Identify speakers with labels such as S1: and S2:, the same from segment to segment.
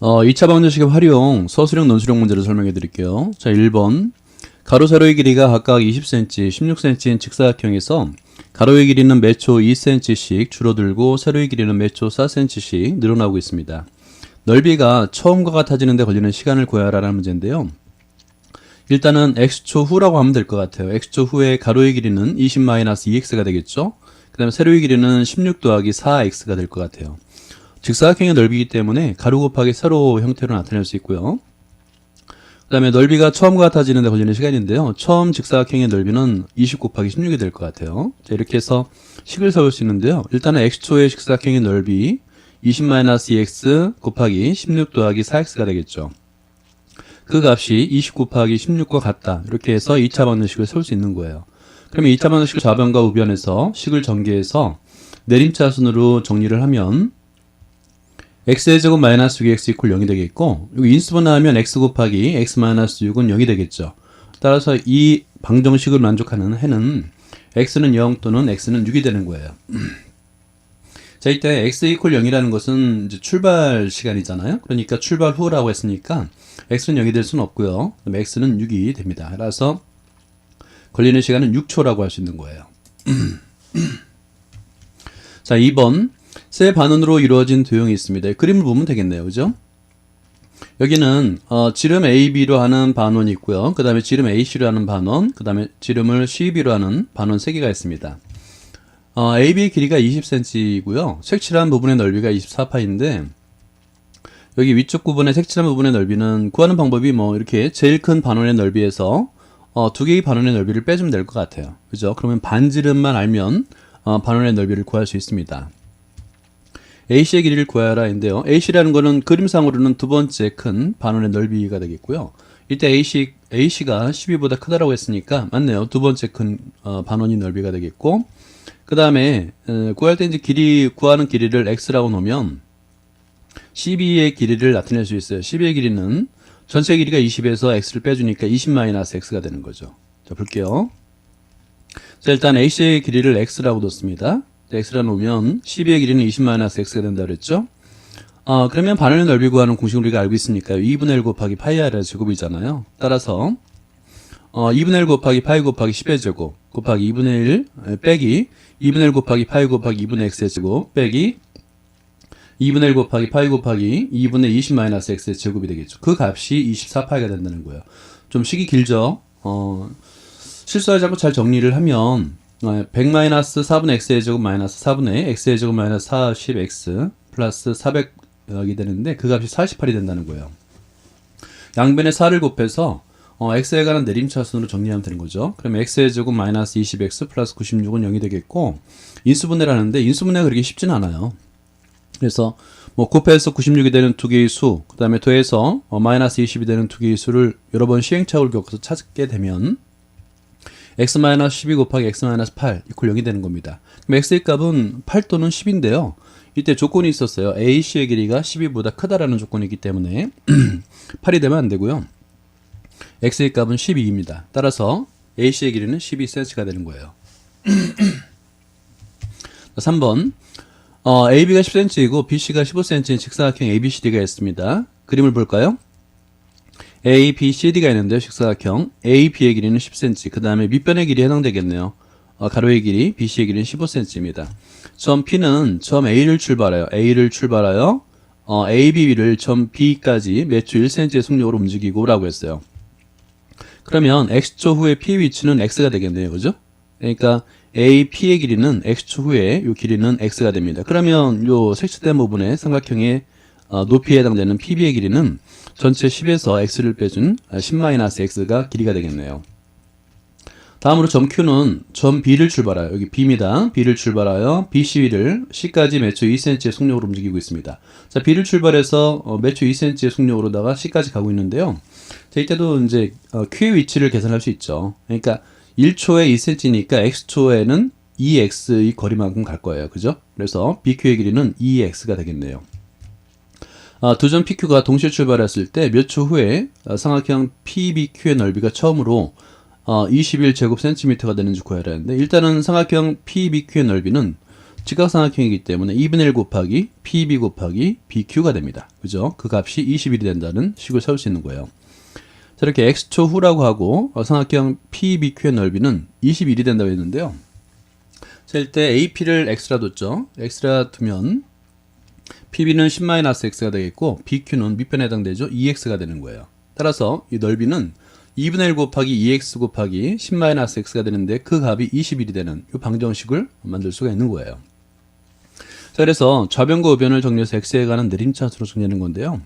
S1: 2차 방정식의 활용, 서술형, 논술형 문제를 설명해 드릴게요. 자, 1번. 가로, 세로의 길이가 각각 20cm, 16cm인 직사각형에서 가로의 길이는 매초 2cm씩 줄어들고 세로의 길이는 매초 4cm씩 늘어나고 있습니다. 넓이가 처음과 같아지는 데 걸리는 시간을 구하라는 문제인데요. 일단은 x초 후라고 하면 될 것 같아요. x초 후에 가로의 길이는 20-2x가 되겠죠. 그 다음에 세로의 길이는 16 더하기 4x가 될 것 같아요. 직사각형의 넓이이기 때문에 가로 곱하기 세로 형태로 나타낼 수 있고요. 그 다음에 넓이가 처음과 같아지는 데 걸리는 시간인데요. 처음 직사각형의 넓이는 20 곱하기 16이 될 것 같아요. 자, 이렇게 해서 식을 세울 수 있는데요. 일단은 x초의 직사각형의 넓이 20-2x 곱하기 16 더하기 4x가 되겠죠. 그 값이 20 곱하기 16과 같다. 이렇게 해서 2차 방정식을 세울 수 있는 거예요. 그러면 2차 방정식을 좌변과 우변에서 식을 전개해서 내림차순으로 정리를 하면 x의 제곱 마이너스 6x 이퀄 0이 되겠고, 여기 인수분해하면 x 곱하기 x 마이너스 6은 0이 되겠죠. 따라서 이 방정식을 만족하는 해는 x는 0 또는 x는 6이 되는 거예요. 자, 이때 x 이퀄 0이라는 것은 이제 출발 시간이잖아요. 그러니까 출발 후라고 했으니까 x는 0이 될 수는 없고요. 그럼 x는 6이 됩니다. 따라서 걸리는 시간은 6초라고 할 수 있는 거예요. 자, 2번. 세 반원으로 이루어진 도형이 있습니다. 그림을 보면 되겠네요. 그죠? 여기는 지름 AB로 하는 반원이 있고요. 그 다음에 지름 AC로 하는 반원, 그 다음에 지름을 CB로 하는 반원 3개가 있습니다. AB의 길이가 20cm이고요. 색칠한 부분의 넓이가 24파인데 여기 위쪽 부분의 색칠한 부분의 넓이는 구하는 방법이 뭐 이렇게 제일 큰 반원의 넓이에서 두 개의 반원의 넓이를 빼주면 될 것 같아요. 그죠? 그러면 반지름만 알면 반원의 넓이를 구할 수 있습니다. AC의 길이를 구하라 인데요. AC라는 거는 그림상으로는 두 번째 큰 반원의 넓이가 되겠고요. 이때 AC가 12보다 크다라고 했으니까 맞네요. 두 번째 큰 반원의 넓이가 되겠고, 그 다음에 구할 때 이제 구하는 길이를 x라고 놓으면 CB의 길이를 나타낼 수 있어요. CB의 길이는 전체 길이가 20에서 x를 빼주니까 20-x가 되는 거죠. 자, 볼게요. 자, 일단 AC의 길이를 x라고 뒀습니다. x라 놓으면 CB의 길이는 20-x가 된다 그랬죠? 그러면 반원의 넓이 구하는 공식을 우리가 알고 있으니까요. 2분의 1 곱하기 파이 r의 제곱이잖아요. 따라서 2분의 1 곱하기 파이 곱하기 10의 제곱 곱하기 2분의 1 빼기 2분의 1 곱하기 파이 곱하기 2분의 x의 제곱 빼기 2분의 1 곱하기 파이 곱하기 2분의 20-x의 제곱이 되겠죠. 그 값이 24파이가 된다는 거예요. 좀 식이 길죠? 실수하지 않고 잘 정리를 하면 100-4분의 x의 제곱 마이너스 4분의 x의 제곱 마이너스 40x 플러스 400이 되는데 그 값이 48이 된다는 거예요. 양변에 4를 곱해서 x에 관한 내림차순으로 정리하면 되는 거죠. 그러면 x의 제곱 마이너스 20x 플러스 96은 0이 되겠고, 인수분해를 하는데 인수분해가 그렇게 쉽진 않아요. 그래서 뭐 곱해서 96이 되는 두 개의 수, 그 다음에 더해서 마이너스 20이 되는 두 개의 수를 여러 번 시행착오를 겪어서 찾게 되면 x-12 곱하기 x-8 이퀄 0이 되는 겁니다. 그럼 x의 값은 8 또는 10인데요. 이때 조건이 있었어요. AC의 길이가 12보다 크다라는 조건이 있기 때문에 8이 되면 안 되고요. x의 값은 12입니다. 따라서 AC의 길이는 12cm가 되는 거예요. 3번. AB가 10cm이고 BC가 15cm인 직사각형 ABCD가 있습니다. 그림을 볼까요? A, B, C, D가 있는데요. 직사각형 A, B의 길이는 10cm, 그 다음에 밑변의 길이 해당되겠네요. 가로의 길이, BC의 길이는 15cm입니다. 점 P는 점 A를 출발하여 A, B를 점 B까지 매초 1cm의 속력으로 움직이고 라고 했어요. 그러면 X초 후의 P 위치는 X가 되겠네요. 그죠? 그러니까 A, P의 길이는 X초 후에 이 길이는 X가 됩니다. 그러면 요 색칠된 부분의 삼각형의 높이에 해당되는 PB의 길이는 전체 10에서 x를 빼준 10-x가 길이가 되겠네요. 다음으로 점 Q는 점 B를 출발하여, 여기 B입니다. B를 출발하여 BC를 C까지 매초 2cm의 속력으로 움직이고 있습니다. 자, B를 출발해서 매초 2cm의 속력으로다가 C까지 가고 있는데요. 자, 이때도 이제 Q의 위치를 계산할 수 있죠. 그러니까 1초에 2cm니까 x초에는 2x의 거리만큼 갈 거예요. 그죠? 그래서 BQ의 길이는 2x가 되겠네요. 두 점 PQ가 동시에 출발했을 때 몇 초 후에 삼각형 PBQ의 넓이가 처음으로 21제곱cm가 되는지 구해야 하는데, 일단은 삼각형 PBQ의 넓이는 직각삼각형이기 때문에 2분의 1 곱하기 PB 곱하기 BQ가 됩니다. 그죠? 그 값이 21이 된다는 식을 세울 수 있는 거예요. 자, 이렇게 x초 후라고 하고 삼각형 PBQ의 넓이는 21이 된다고 했는데요. 자, 이때 AP를 x라 뒀죠. x라 두면 PB는 10-x가 되겠고 BQ는 밑변에 해당되죠. 2x가 되는 거예요. 따라서 이 넓이는 2분의 1 곱하기 2x 곱하기 10-x가 되는데 그 값이 21이 되는 이 방정식을 만들 수가 있는 거예요. 자, 그래서 좌변과 우변을 정리해서 x에 관한 내림차수로 정리하는 건데요.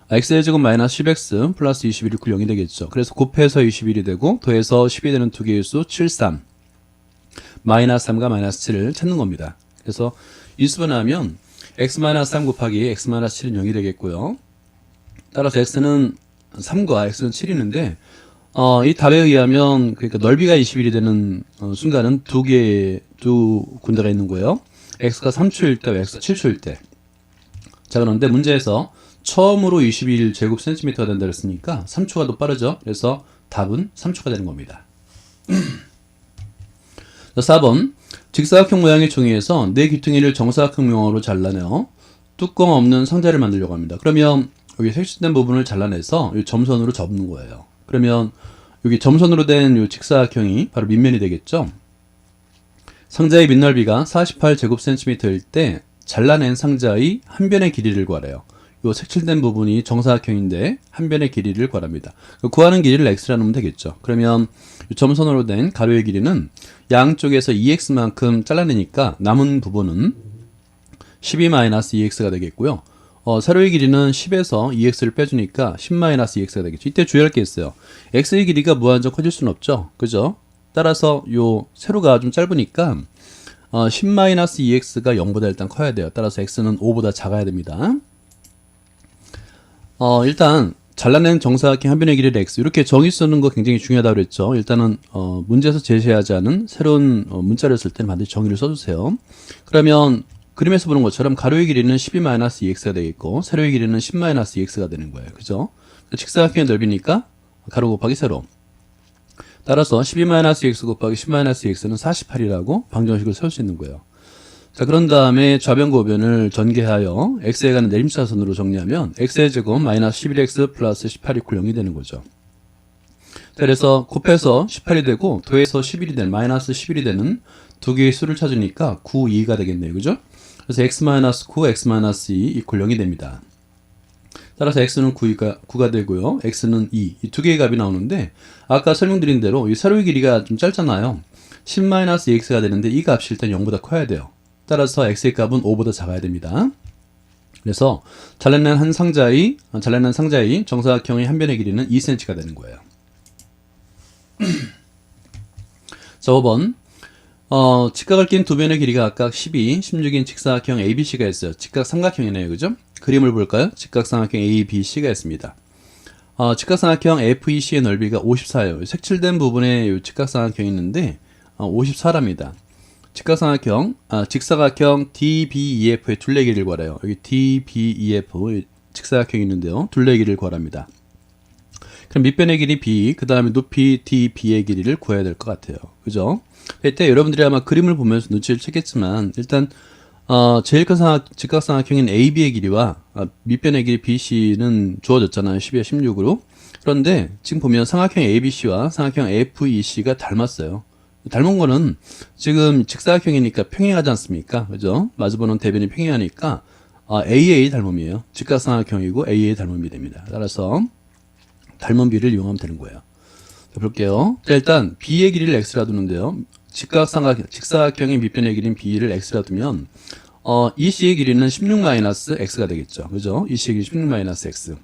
S1: x의 제곱 마이너스 10x 플러스 21이 0이 되겠죠. 그래서 곱해서 21이 되고 더해서 10이 되는 두 개의 수 7, 3 마이너스 3과 마이너스 7을 찾는 겁니다. 그래서 인수분해하면 x-3 곱하기 x-7은 0이 되겠고요. 따라서 x는 3과 x는 7이는데 이 답에 의하면 그러니까 넓이가 21이 되는 순간은 두 군데가 있는 거예요. x가 3초일 때와 x가 7초일 때. 자, 그런데 문제에서 처음으로 21 제곱 센티미터가 된다 그랬으니까 3초가 더 빠르죠. 그래서 답은 3초가 되는 겁니다. 자, 4번 직사각형 모양의 종이에서 네 귀퉁이를 정사각형 모양으로 잘라내어 뚜껑 없는 상자를 만들려고 합니다. 그러면 여기 색칠된 부분을 잘라내서 이 점선으로 접는 거예요. 그러면 여기 점선으로 된 이 직사각형이 바로 밑면이 되겠죠. 상자의 밑넓이가 48제곱센티미터일 때 잘라낸 상자의 한 변의 길이를 구하래요. 이 색칠된 부분이 정사각형인데 한 변의 길이를 구합니다. 구하는 길이를 x라 놓으면 되겠죠. 그러면 점선으로 된 가로의 길이는 양쪽에서 2x만큼 잘라내니까 남은 부분은 12-2x가 되겠고요. 세로의 길이는 10에서 2x를 빼주니까 10-2x가 되겠죠. 이때 주의할 게 있어요. x의 길이가 무한정 커질 수는 없죠. 그죠? 따라서 요 세로가 좀 짧으니까 10-2x가 0보다 일단 커야 돼요. 따라서 x는 5보다 작아야 됩니다. 일단 잘라낸 정사각형 한 변의 길이를 x 이렇게 정의 쓰는 거 굉장히 중요하다고 그랬죠. 일단은 문제에서 제시하지 않은 새로운 문자를 쓸 때는 반드시 정의를 써주세요. 그러면 그림에서 보는 것처럼 가로의 길이는 12-2x가 되겠고 세로의 길이는 10-2x가 되는 거예요. 그죠? 직사각형의 넓이니까 가로 곱하기 세로. 따라서 12-x 곱하기 10-x는 48이라고 방정식을 세울 수 있는 거예요. 자, 그런 다음에 좌변과 우변을 전개하여 x에 관한 내림차선으로 정리하면 x의 제곱 마이너스 11x 플러스 18이 0이 되는 거죠. 자, 그래서 곱해서 18이 되고 더해서 11이 되는 마이너스 11이 되는 두 개의 수를 찾으니까 9, 2가 되겠네요. 그죠? 그래서 x-9, x-2 0이 됩니다. 따라서 x는 9가 되고요. x는 2. 이 두 개의 값이 나오는데 아까 설명드린 대로 이 세로의 길이가 좀 짧잖아요. 10-2x가 되는데 이 값이 일단 0보다 커야 돼요. 따라서 x의 값은 5보다 작아야 됩니다. 그래서 잘라낸 상자의 정사각형의 한 변의 길이는 2cm가 되는 거예요. 자, 5번 직각을 낀 두 변의 길이가 각각 12, 16인 직사각형 ABC가 있어요. 직각삼각형이네요. 그죠? 그림을 볼까요? 직각삼각형 ABC가 있습니다. 직각삼각형 FEC의 넓이가 54예요. 색칠된 부분에 이 직각삼각형이 있는데 54랍니다. 직사각형 DBEF의 둘레길이를 구하래요. 여기 DBEF 직사각형이 있는데요. 둘레길이를 구하랍니다. 그럼 밑변의 길이 B, 그 다음에 높이 DB의 길이를 구해야 될 것 같아요. 그죠? 이때 여러분들이 아마 그림을 보면서 눈치를 채겠지만 일단 제일 큰 직각삼각형인 AB의 길이와 밑변의 길이 BC는 주어졌잖아요. 12와 16으로. 그런데 지금 보면 삼각형 ABC와 삼각형 FEC가 닮았어요. 닮은 거는 지금 직사각형이니까 평행하지 않습니까? 그죠? 마주보는 대변이 평행하니까 AA 닮음이에요. 직각삼각형이고 AA 닮음이 됩니다. 따라서 닮은 B를 이용하면 되는 거예요. 자, 볼게요. 자, 일단 B의 길이를 X라 두는데요. 직사각형의 밑변의 길이인 B를 X라 두면 EC의 길이는 16-X가 되겠죠. 그죠? EC의 길이 16-X.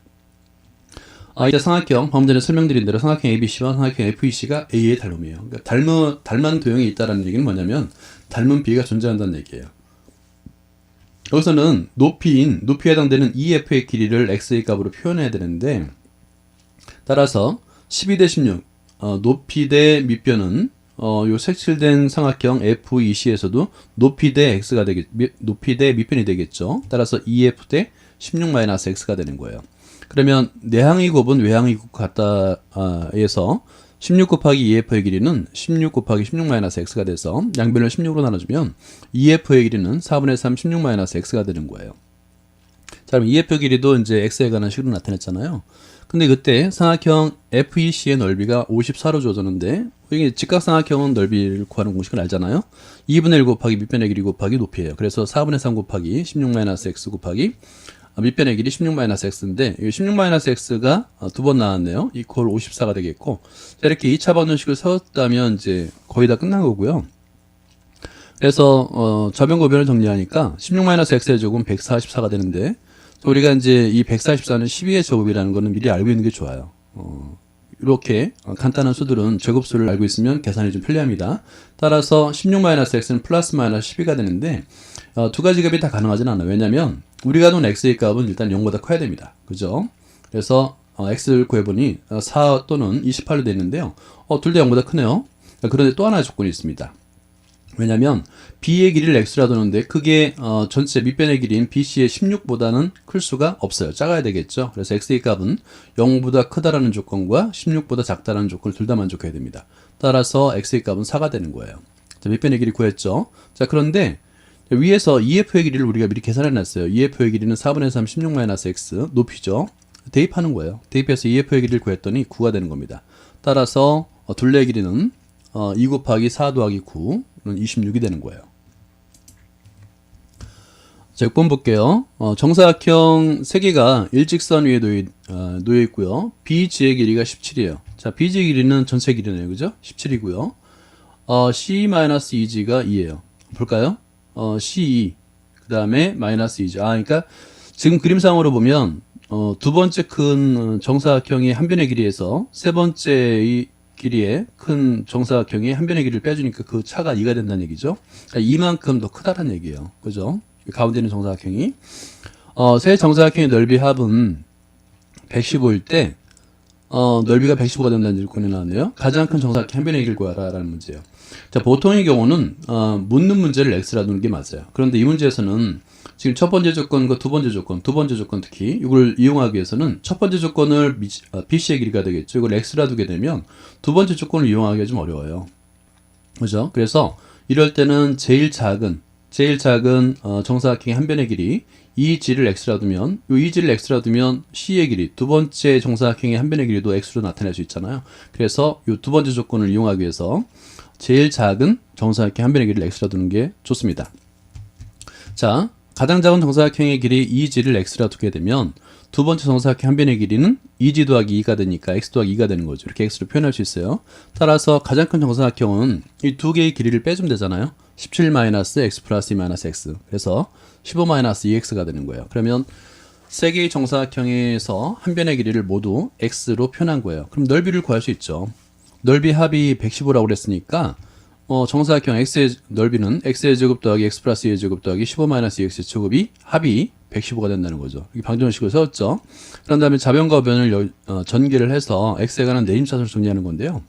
S1: 이제 삼각형, 방금 전에 설명드린 대로 삼각형 ABC와 삼각형 FEC가 A의 닮음이에요. 그러니까 닮은 도형이 있다는 얘기는 뭐냐면 닮은 B가 존재한다는 얘기예요. 여기서는 높이에 해당되는 EF의 길이를 X의 값으로 표현해야 되는데 따라서 12 대 16 높이 대 밑변은 요 색칠된 삼각형 FEC에서도 높이 대 밑변이 되겠죠. 따라서 EF 대 16-X가 되는 거예요. 그러면 내항의 곱은 외항의 곱 같다에서 16 곱하기 2f의 길이는 16 곱하기 16-x가 돼서 양변을 16으로 나눠주면 2f의 길이는 4분의 3 16-x가 되는 거예요. 자, 그럼 2f 길이도 이제 x에 관한 식으로 나타냈잖아요. 근데 그때 삼각형 FEC의 넓이가 54로 주어졌는데 이게 직각삼각형은 넓이를 구하는 공식을 알잖아요. 2분의 1 곱하기 밑변의 길이 곱하기 높이예요. 그래서 4분의 3 곱하기 16-x 곱하기 밑변의 길이 16-x인데 이 16-x가 두 번 나왔네요. 이퀄 54가 되겠고, 자, 이렇게 2차 방정식을 세웠다면 이제 거의 다 끝난 거고요. 그래서 좌변 고변을 정리하니까 16-x의 제곱은 144가 되는데, 우리가 이제 이 144는 12의 제곱이라는 거는 미리 알고 있는 게 좋아요. 이렇게 간단한 수들은 제곱수를 알고 있으면 계산이 좀 편리합니다. 따라서 16-x는 플러스 마이너스 12가 되는데 두 가지 값이 다 가능하진 않아요. 왜냐하면 우리가 놓은 x의 값은 일단 0보다 커야 됩니다. 그죠? 그래서 x를 구해보니 4 또는 28로 되어 있는데요. 둘 다 0보다 크네요. 그런데 또 하나의 조건이 있습니다. 왜냐면 b의 길이를 x라 두는데 그게 전체 밑변의 길이인 bc의 16보다는 클 수가 없어요. 작아야 되겠죠. 그래서 x의 값은 0보다 크다라는 조건과 16보다 작다라는 조건을 둘 다 만족해야 됩니다. 따라서 x의 값은 4가 되는 거예요. 자, 밑변의 길이 구했죠. 자, 그런데 위에서 EF의 길이를 우리가 미리 계산해 놨어요. EF의 길이는 4분의 3 16-x 높이죠. 대입하는 거예요. 대입해서 EF의 길이를 구했더니 9가 되는 겁니다. 따라서 둘레의 길이는 2 곱하기 4 더하기 9는 26이 되는 거예요. 자, 6번 볼게요. 정사각형 3개가 일직선 위에 놓여 있고요. BG의 길이가 17이에요. 자, BG의 길이는 전체 길이네요. 그죠? 17이고요. C-EG가 2예요. 볼까요? C2, 그 다음에 마이너스 2죠. 그러니까 지금 그림상으로 보면 두 번째 큰 정사각형의 한 변의 길이에서 세 번째의 길이의 큰 정사각형의 한 변의 길이를 빼주니까 그 차가 2가 된다는 얘기죠. 그러니까 이만큼 더 크다는 얘기예요. 그죠? 가운데 있는 정사각형이 세 정사각형의 넓이 합은 115일 때 넓이가 115가 된다는 조건이 나왔네요. 가장 큰 정사각형 한 변의 길이를 구하라라는 문제예요. 자, 보통의 경우는 묻는 문제를 x라 두는 게 맞아요. 그런데 이 문제에서는 지금 첫 번째 조건과 두 번째 조건 특히 이걸 이용하기 위해서는 첫 번째 조건을 BC의 길이가 되겠죠. 이걸 x라 두게 되면 두 번째 조건을 이용하기가 좀 어려워요. 그죠? 그래서 이럴 때는 제일 작은 정사각형의 한 변의 길이 EG를 x라 두면 이 EG를 x라 두면 C의 길이 두 번째 정사각형의 한 변의 길이도 x로 나타낼 수 있잖아요. 그래서 이 두 번째 조건을 이용하기 위해서 제일 작은 정사각형 한 변의 길이를 x라 두는 게 좋습니다. 자, 가장 작은 정사각형의 길이 EG를 x라 두게 되면 두 번째 정사각형 한 변의 길이는 EG 더하기 2가 되니까 x 더하기 2가 되는 거죠. 이렇게 x로 표현할 수 있어요. 따라서 가장 큰 정사각형은 이 두 개의 길이를 빼주면 되잖아요. 17-x 플러스 2-x. 그래서 15-2x가 되는 거예요. 그러면 세 개의 정사각형에서 한 변의 길이를 모두 x로 표현한 거예요. 그럼 넓이를 구할 수 있죠. 넓이 합이 115라고 그랬으니까 정사각형 x의 넓이는 x의 제곱 더하기 x 플러스 2의 제곱 더하기 15-2x의 제곱이 합이 115가 된다는 거죠. 이게 방정식을 세웠죠. 그런 다음에 좌변과 우변을 전개를 해서 x에 관한 내림차순을 정리하는 건데요.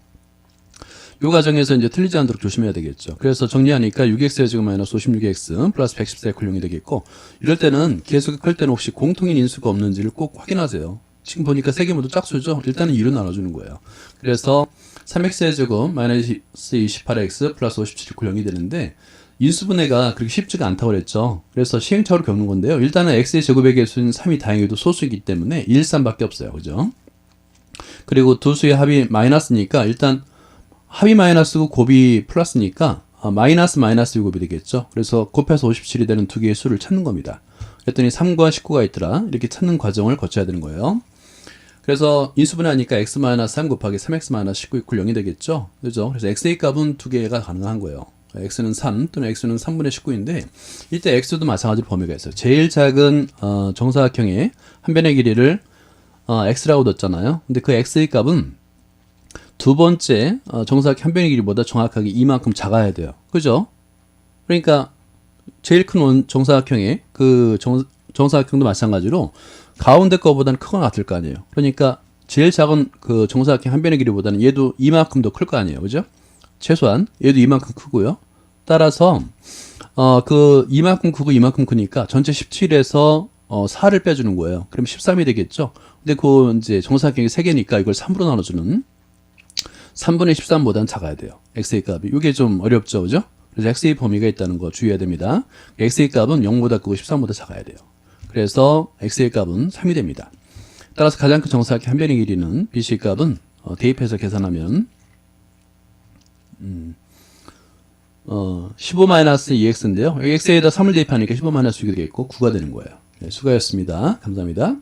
S1: 이 과정에서 이제 틀리지 않도록 조심해야 되겠죠. 그래서 정리하니까 6x의 제곱 마이너스 56x 플러스 114의 콜용이 되겠고, 이럴 때는 계속 클 때는 혹시 공통인 인수가 없는지를 꼭 확인하세요. 지금 보니까 세 개 모두 짝수죠. 일단은 2로 나눠주는 거예요. 그래서 3x의 제곱 마이너스 28x 플러스 57이 콜용이 되는데, 인수분해가 그렇게 쉽지가 않다고 그랬죠. 그래서 시행착오를 겪는 건데요. 일단은 x의 제곱의 개수는 3이 다행히도 소수이기 때문에 1, 3밖에 없어요. 그죠? 그리고 두 수의 합이 마이너스니까 일단 합이 마이너스고 곱이 플러스니까 마이너스 곱이 되겠죠. 그래서 곱해서 57이 되는 두 개의 수를 찾는 겁니다. 그랬더니 3과 19가 있더라. 이렇게 찾는 과정을 거쳐야 되는 거예요. 그래서 인수분해하니까 x-3 곱하기 3x-19 이퀄 0이 되겠죠. 그죠? 그래서 x의 값은 두 개가 가능한 거예요. x는 3 또는 x는 3분의 19인데 이때 x도 마찬가지로 범위가 있어요. 제일 작은 정사각형의 한 변의 길이를 x라고 뒀잖아요. 근데 그 x의 값은 두 번째 정사각형 한 변의 길이보다 정확하게 이만큼 작아야 돼요. 그죠? 그러니까 제일 큰 정사각형의 그 정사각형도 마찬가지로 가운데 거보다는 크거나 같을 거 아니에요. 그러니까 제일 작은 그 정사각형 한 변의 길이보다는 얘도 이만큼 더 클 거 아니에요. 그죠? 최소한 얘도 이만큼 크고요. 따라서 그 이만큼 크고 이만큼 크니까 전체 17에서 4를 빼주는 거예요. 그럼 13이 되겠죠. 근데 그 이제 정사각형이 3개니까 이걸 3으로 나눠주는 3분의 13보다는 작아야 돼요. x의 값이. 이게 좀 어렵죠, 그죠? 그래서 x의 범위가 있다는 거 주의해야 됩니다. x의 값은 0보다 크고 13보다 작아야 돼요. 그래서 x의 값은 3이 됩니다. 따라서 가장 큰 정사각형 한 변의 길이는 bc의 값은 대입해서 계산하면 15-2x인데요. 여기 x에다 3을 대입하니까 15-6이 되겠고 9가 되는 거예요. 네, 수고하셨습니다. 감사합니다.